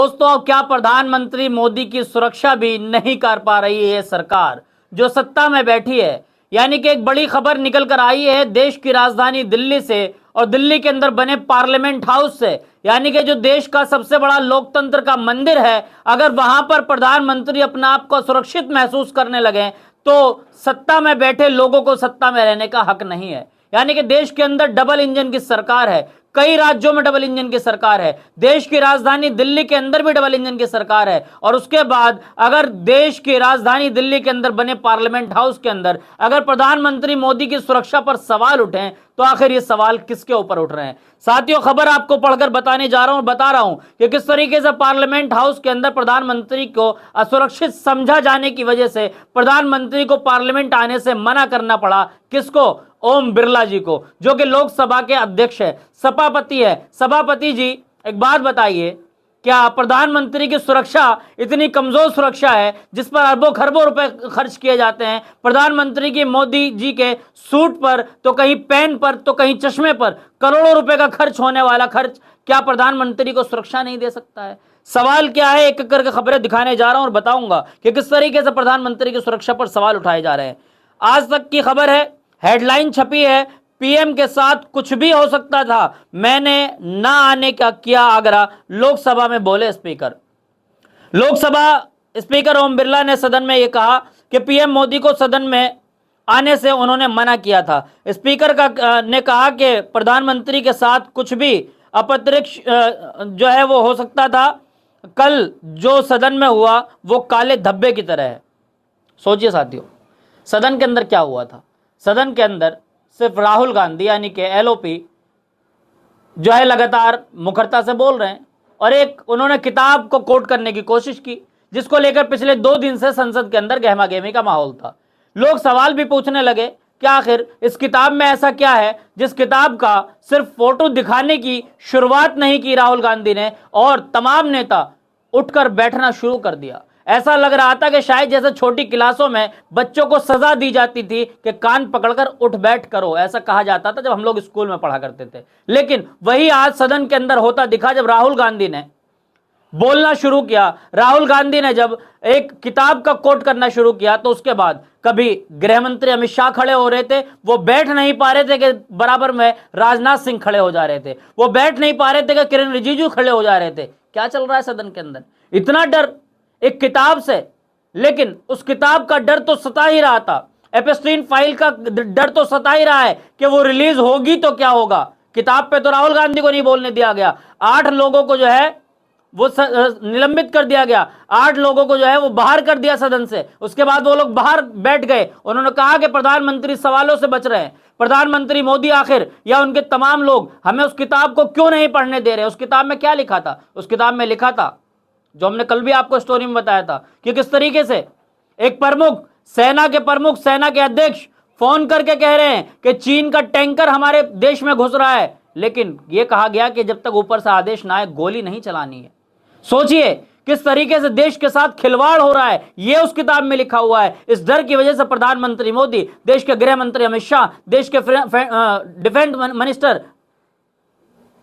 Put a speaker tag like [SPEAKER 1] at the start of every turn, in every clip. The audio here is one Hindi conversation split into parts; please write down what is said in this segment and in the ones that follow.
[SPEAKER 1] दोस्तों, अब क्या प्रधानमंत्री मोदी की सुरक्षा भी नहीं कर पा रही है सरकार जो सत्ता में बैठी है। यानी कि एक बड़ी खबर निकल कर आई है देश की राजधानी दिल्ली से और दिल्ली के अंदर बने पार्लियामेंट हाउस से। यानी कि जो देश का सबसे बड़ा लोकतंत्र का मंदिर है, अगर वहां पर प्रधानमंत्री अपने आप को सुरक्षित महसूस करने लगे तो सत्ता में बैठे लोगों को सत्ता में रहने का हक नहीं है। यानी कि देश के अंदर डबल इंजन की सरकार है, कई राज्यों में डबल इंजन की सरकार है, देश की राजधानी दिल्ली के अंदर भी डबल इंजन की सरकार है। और उसके बाद अगर देश की राजधानी दिल्ली के अंदर बने पार्लियामेंट हाउस के अंदर अगर प्रधानमंत्री मोदी की सुरक्षा पर सवाल उठे तो आखिर ये सवाल किसके ऊपर उठ रहे हैं। साथियों, खबर आपको पढ़कर बताने जा रहा हूं, बता रहा हूं कि किस तरीके से पार्लियामेंट हाउस के अंदर प्रधानमंत्री को असुरक्षित समझा जाने की वजह से प्रधानमंत्री को पार्लियामेंट आने से मना करना पड़ा। किसको? ओम बिरला जी को, जो कि लोकसभा के अध्यक्ष है, सभापति है। सभापति जी, एक बात बताइए, क्या प्रधानमंत्री की सुरक्षा इतनी कमजोर सुरक्षा है जिस पर अरबों खरबों रुपए खर्च किए जाते हैं? प्रधानमंत्री की मोदी जी के सूट पर तो कहीं पेन पर तो कहीं चश्मे पर करोड़ों रुपए का खर्च होने वाला खर्च क्या प्रधानमंत्री को सुरक्षा नहीं दे सकता है? सवाल क्या है, एक एक करके खबरें दिखाने जा रहा हूं और बताऊंगा कि किस तरीके से प्रधानमंत्री की सुरक्षा पर सवाल उठाए जा रहे हैं। आज तक की खबर है, हेडलाइन छपी है, पीएम के साथ कुछ भी हो सकता था, मैंने ना आने का किया आग्रह, लोकसभा में बोले स्पीकर। लोकसभा स्पीकर ओम बिरला ने सदन में यह कहा कि पीएम मोदी को सदन में आने से उन्होंने मना किया था। स्पीकर ने कहा कि प्रधानमंत्री के साथ कुछ भी अप्रत्यक्ष जो है वो हो सकता था। कल जो सदन में हुआ वो काले धब्बे की तरह है। सोचिए साथियों, सदन के अंदर क्या हुआ था। सदन के अंदर सिर्फ राहुल गांधी यानी कि एलओपी जो है लगातार मुखरता से बोल रहे हैं और एक उन्होंने किताब को कोट करने की कोशिश की जिसको लेकर पिछले 2 दिन से संसद के अंदर गहमा गहमी का माहौल था। लोग सवाल भी पूछने लगे कि आखिर इस किताब में ऐसा क्या है जिस किताब का सिर्फ फोटो दिखाने की शुरुआत नहीं की राहुल गांधी ने और तमाम नेता उठकर बैठना शुरू कर दिया। ऐसा लग रहा था कि शायद जैसे छोटी क्लासों में बच्चों को सजा दी जाती थी कि कान पकड़कर उठ बैठ करो, ऐसा कहा जाता था जब हम लोग स्कूल में पढ़ा करते थे। लेकिन वही आज सदन के अंदर होता दिखा जब राहुल गांधी ने बोलना शुरू किया। राहुल गांधी ने जब एक किताब का कोट करना शुरू किया तो उसके बाद कभी गृह मंत्री अमित शाह खड़े हो रहे थे, वो बैठ नहीं पा रहे थे कि बराबर में राजनाथ सिंह खड़े हो जा रहे थे, वो बैठ नहीं पा रहे थे कि किरण रिजिजू खड़े हो जा रहे थे। क्या चल रहा है सदन के अंदर? इतना डर एक किताब से, लेकिन उस किताब का डर तो सता ही रहा था। एपस्टीन फाइल का डर तो सता ही रहा है कि वो रिलीज होगी तो क्या होगा। किताब पे तो राहुल गांधी को नहीं बोलने दिया गया। 8 लोगों को जो है वो निलंबित कर दिया गया, 8 लोगों को जो है वो बाहर कर दिया सदन से। उसके बाद वो लोग बाहर बैठ गए। उन्होंने कहा कि प्रधानमंत्री सवालों से बच रहे हैं, प्रधानमंत्री मोदी आखिर या उनके तमाम लोग हमें उस किताब को क्यों नहीं पढ़ने दे रहे। उस किताब में क्या लिखा था? उस किताब में लिखा था जो हमने कल भी आपको स्टोरी में बताया था कि किस तरीके से एक प्रमुख, सेना के अध्यक्ष फोन करके कह रहे हैं कि चीन का टैंकर हमारे देश में घुस रहा है, लेकिन यह कहा गया कि जब तक ऊपर से आदेश ना आए गोली नहीं चलानी है। सोचिए किस तरीके से देश के साथ खिलवाड़ हो रहा है, यह उस किताब में लिखा हुआ है। इस डर की वजह से प्रधानमंत्री मोदी, देश के गृह मंत्री अमित शाह, देश के डिफेंस मिनिस्टर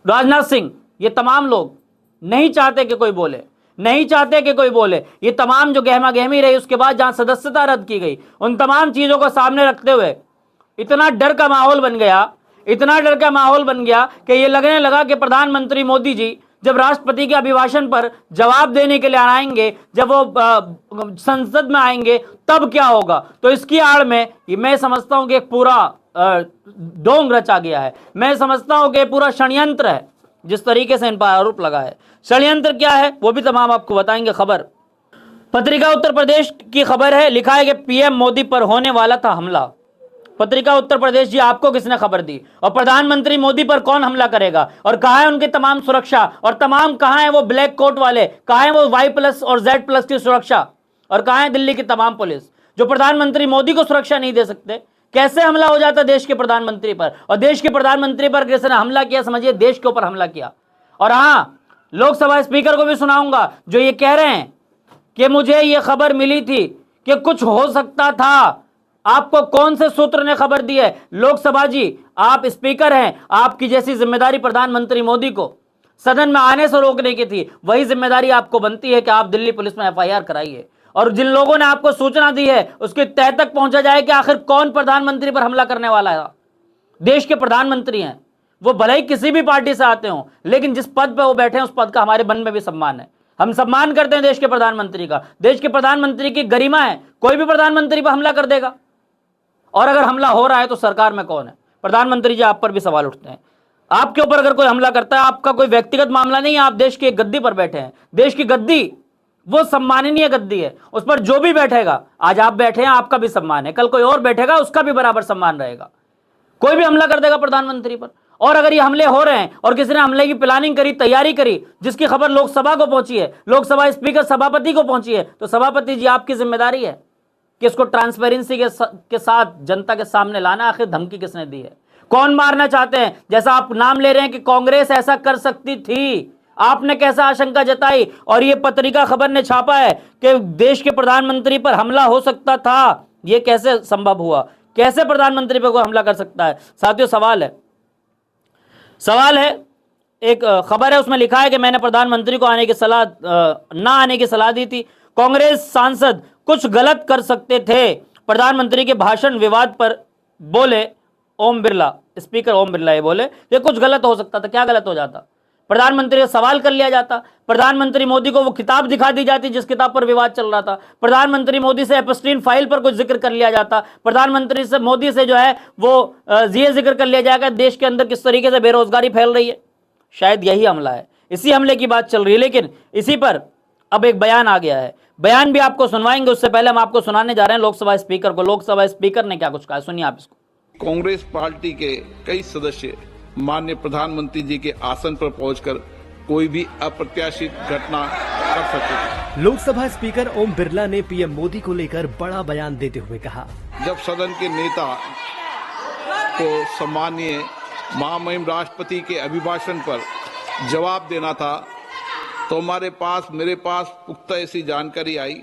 [SPEAKER 1] राजनाथ सिंह, ये तमाम लोग नहीं चाहते कि कोई बोले, नहीं चाहते कि कोई बोले। ये तमाम जो गहमा गहमी रही उसके बाद जहां सदस्यता रद्द की गई, उन तमाम चीजों को सामने रखते हुए इतना डर का माहौल बन गया, इतना डर का माहौल बन गया कि ये लगने लगा कि प्रधानमंत्री मोदी जी जब राष्ट्रपति के अभिभाषण पर जवाब देने के लिए आएंगे, जब वो संसद में आएंगे तब क्या होगा। तो इसकी आड़ में मैं समझता हूं कि एक पूरा ढोंग रचा गया है। मैं समझता हूं कि पूरा षड्यंत्र है जिस तरीके से इन पर आरोप लगा है। षड्यंत्र क्या है वो भी तमाम आपको बताएंगे। खबर पत्रिका उत्तर प्रदेश की खबर है, लिखा है कि पीएम मोदी पर होने वाला था हमला। पत्रिका उत्तर प्रदेश जी, आपको किसने खबर दी और प्रधानमंत्री मोदी पर कौन हमला करेगा और कहां है उनकी तमाम सुरक्षा और तमाम कहां है वो ब्लैक कोट वाले, कहां है वो Y+ और Z+ की सुरक्षा और कहां है दिल्ली की तमाम पुलिस जो प्रधानमंत्री मोदी को सुरक्षा नहीं दे सकते। कैसे हमला हो जाता देश के प्रधानमंत्री पर, और देश के प्रधानमंत्री पर किसने हमला किया? समझिए देश के ऊपर हमला किया। और हां, लोकसभा स्पीकर को भी सुनाऊंगा जो ये कह रहे हैं कि मुझे ये खबर मिली थी कि कुछ हो सकता था। आपको कौन से सूत्र ने खबर दी है? लोकसभा जी, आप स्पीकर हैं, आपकी जैसी जिम्मेदारी प्रधानमंत्री मोदी को सदन में आने से रोकने की थी, वही जिम्मेदारी आपको बनती है कि आप दिल्ली पुलिस में एफआईआर कराइए और जिन लोगों ने आपको सूचना दी है उसकी तह तक पहुंचा जाए कि आखिर कौन प्रधानमंत्री पर हमला करने वाला है। देश के प्रधानमंत्री हैं, वो भले ही किसी भी पार्टी से आते हो, लेकिन जिस पद पर वो बैठे हैं उस पद का हमारे मन में भी सम्मान है। हम सम्मान करते हैं देश के प्रधानमंत्री का। देश के प्रधानमंत्री की गरिमा है, कोई भी प्रधानमंत्री पर हमला कर देगा। और अगर हमला हो रहा है तो सरकार में कौन है? प्रधानमंत्री जी, आप पर भी सवाल उठते हैं। आपके ऊपर अगर कोई हमला करता है, आपका कोई व्यक्तिगत मामला नहीं है, आप देश की गद्दी पर बैठे हैं। देश की गद्दी वो सम्माननीय गद्दी है, उस पर जो भी बैठेगा, आज आप बैठे हैं आपका भी सम्मान है, कल कोई और बैठेगा उसका भी बराबर सम्मान रहेगा। कोई भी हमला कर देगा प्रधानमंत्री पर। और अगर ये हमले हो रहे हैं और किसी ने हमले की प्लानिंग करी, तैयारी करी, जिसकी खबर लोकसभा को पहुंची है, लोकसभा स्पीकर सभापति को पहुंची है, तो सभापति जी आपकी जिम्मेदारी है कि इसको ट्रांसपेरेंसी के साथ जनता के सामने लाना। आखिर धमकी किसने दी है? कौन मारना चाहते हैं? जैसा आप नाम ले रहे हैं कि कांग्रेस ऐसा कर सकती थी, आपने कैसा आशंका जताई और ये पत्रिका खबर ने छापा है कि देश के प्रधानमंत्री पर हमला हो सकता था। ये कैसे संभव हुआ? कैसे प्रधानमंत्री पर कोई हमला कर सकता है? साथियों, सवाल है, एक खबर है उसमें लिखा है कि मैंने प्रधानमंत्री को ना आने की सलाह दी थी। कांग्रेस सांसद कुछ गलत कर सकते थे, प्रधानमंत्री के भाषण विवाद पर बोले ओम बिरला। स्पीकर ओम बिरला ये बोले ये कुछ गलत हो सकता था। क्या गलत हो जाता? प्रधानमंत्री से सवाल कर लिया जाता, प्रधानमंत्री मोदी को वो किताब दिखा दी जाती जिस किताब पर विवाद चल रहा था, प्रधानमंत्री मोदी से एपस्टीन फाइल पर कुछ जिक्र कर लिया जाता, प्रधानमंत्री से मोदी से जो है वो ये जिक्र कर लिया जाएगा देश के अंदर किस तरीके से बेरोजगारी फैल रही है। शायद यही हमला है, इसी हमले की बात चल रही है। लेकिन इसी पर अब एक बयान आ गया है, बयान भी आपको सुनवाएंगे। उससे पहले हम आपको सुनाने जा रहे हैं लोकसभा स्पीकर को। लोकसभा स्पीकर ने क्या कुछ कहा, सुनिए आप इसको।
[SPEAKER 2] कांग्रेस पार्टी के कई सदस्य माननीय प्रधानमंत्री जी के आसन पर पहुंचकर कोई भी अप्रत्याशित घटना कर सकते थे।
[SPEAKER 3] लोकसभा स्पीकर ओम बिरला ने पीएम मोदी को लेकर बड़ा बयान देते हुए कहा,
[SPEAKER 2] जब सदन के नेता को सम्मानीय महामहिम राष्ट्रपति के अभिभाषण पर जवाब देना था तो मेरे पास पुख्ता ऐसी जानकारी आई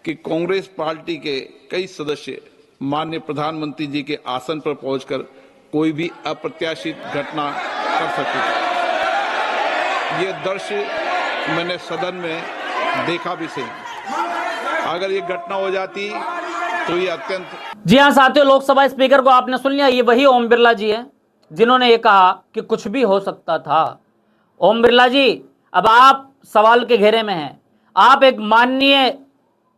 [SPEAKER 2] कि कांग्रेस पार्टी के कई सदस्य माननीय प्रधानमंत्री जी के आसन पर पहुंचकर कोई भी अप्रत्याशित घटना कर सकते थे। ये दृश्य मैंने सदन में देखा भी सही। अगर ये घटना हो जाती तो ये अत्यंत।
[SPEAKER 1] जी हाँ साथियों, लोकसभा स्पीकर को आपने सुन लिया, ये वही ओम बिरला जी है जिन्होंने ये कहा कि कुछ भी हो सकता था। ओम बिरला जी, अब आप सवाल के घेरे में हैं, आप एक माननीय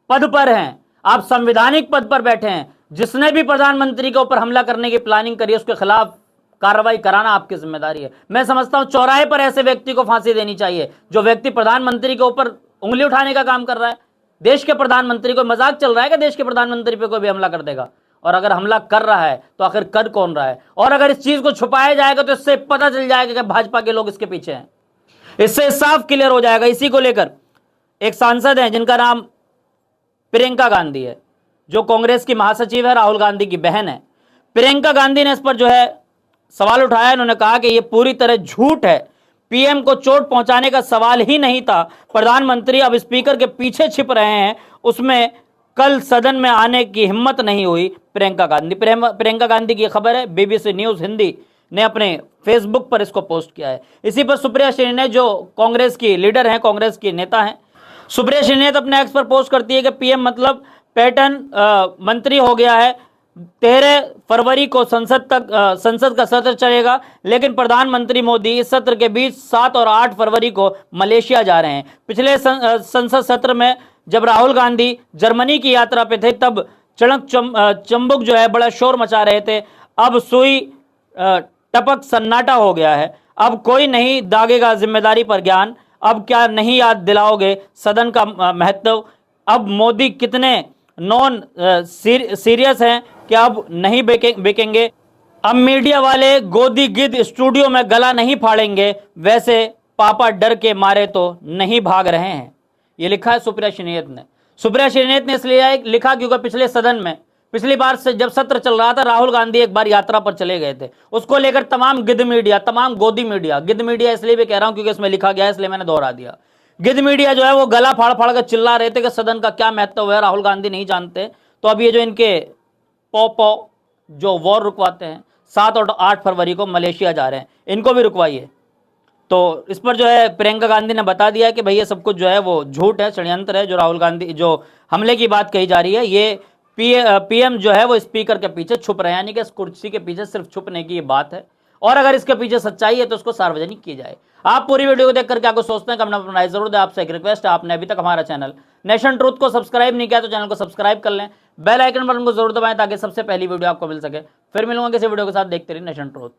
[SPEAKER 1] पद पर हैं, आप संवैधानिक पद पर बैठे हैं। जिसने भी प्रधानमंत्री के ऊपर हमला करने की प्लानिंग करी उसके खिलाफ कार्रवाई कराना आपकी जिम्मेदारी है। मैं समझता हूं चौराहे पर ऐसे व्यक्ति को फांसी देनी चाहिए जो व्यक्ति प्रधानमंत्री के ऊपर उंगली उठाने का काम कर रहा है। देश के प्रधानमंत्री को मजाक चल रहा है कि देश के प्रधानमंत्री पे कोई भी हमला कर देगा, और अगर हमला कर रहा है तो आखिर कर कौन रहा है? और अगर इस चीज को छुपाया जाएगा तो इससे पता चल जाएगा कि भाजपा के लोग इसके पीछे हैं, इससे साफ क्लियर हो जाएगा। इसी को लेकर एक सांसद है जिनका नाम प्रियंका गांधी है, जो कांग्रेस की महासचिव है, राहुल गांधी की बहन है। प्रियंका गांधी ने इस पर जो है सवाल उठाया। उन्होंने कहा कि यह पूरी तरह झूठ है, पीएम को चोट पहुंचाने का सवाल ही नहीं था, प्रधानमंत्री अब स्पीकर के पीछे छिप रहे हैं, उसमें कल सदन में आने की हिम्मत नहीं हुई। प्रियंका गांधी की खबर है, बीबीसी न्यूज हिंदी ने अपने फेसबुक पर इसको पोस्ट किया है। इसी पर सुप्रिया श्रीनेत जो कांग्रेस की लीडर हैं, कांग्रेस की नेता हैं, सुप्रिया श्रीनेत अपने एक्स पर पोस्ट करती है कि पीएम मतलब पैटर्न मंत्री हो गया है। 13 फरवरी को संसद का सत्र चलेगा, लेकिन प्रधानमंत्री मोदी इस सत्र के बीच 7 और 8 फरवरी को मलेशिया जा रहे हैं। पिछले संसद सत्र में जब राहुल गांधी जर्मनी की यात्रा पे थे तब चणक चंबुक जो है बड़ा शोर मचा रहे थे। अब सुई टपक सन्नाटा हो गया है, अब कोई नहीं दागेगा जिम्मेदारी पर ज्ञान। अब क्या नहीं याद दिलाओगे सदन का महत्व? अब मोदी कितने नॉन सीरियस हैं कि अब नहीं बेकेंगे। अब मीडिया वाले गोदी गिद्ध स्टूडियो में गला नहीं फाड़ेंगे, वैसे पापा डर के मारे तो नहीं भाग रहे हैं। ये लिखा है सुप्रिया श्रीनेत ने। सुप्रिया श्रीनेत ने इसलिए लिखा क्योंकि पिछले सदन में पिछली बार से जब सत्र चल रहा था, राहुल गांधी एक बार यात्रा पर चले गए थे, उसको लेकर तमाम गिद्ध मीडिया, तमाम गोदी मीडिया, गिद्ध मीडिया इसलिए भी कह रहा हूं क्योंकि इसमें लिखा गया है इसलिए मैंने दोहरा दिया, गिद्ध मीडिया जो है वो गला फाड़ फाड़ कर चिल्ला रहे थे कि सदन का क्या महत्व है, राहुल गांधी नहीं जानते। तो अब ये जो इनके पौ जो वॉर रुकवाते हैं 7 और 8 फरवरी को मलेशिया जा रहे हैं, इनको भी रुकवाइए। तो इस पर जो है प्रियंका गांधी ने बता दिया कि भाई ये सब कुछ जो है वो झूठ है, षड्यंत्र है। जो राहुल गांधी जो हमले की बात कही जा रही है, ये पीएम जो है वो स्पीकर के पीछे छुप रहे हैं, यानी कि इस कुर्सी के पीछे सिर्फ छुपने की ये बात है। और अगर इसके पीछे सच्चाई है तो उसको सार्वजनिक की जाए। आप पूरी वीडियो को देखकर क्या कुछ सोचते हैं कमेंट में अपना राय जरूर दें। आपसे एक रिक्वेस्ट है, आपने अभी तक हमारा चैनल नेशन ट्रूथ को सब्सक्राइब नहीं किया तो चैनल को सब्सक्राइब कर लें, बेल आइकन बटन को जरूर दबाएं ताकि सबसे पहली वीडियो आपको मिल सके। फिर मिलूंगा किसी वीडियो के साथ, देखते रहिए नेशन ट्रूथ।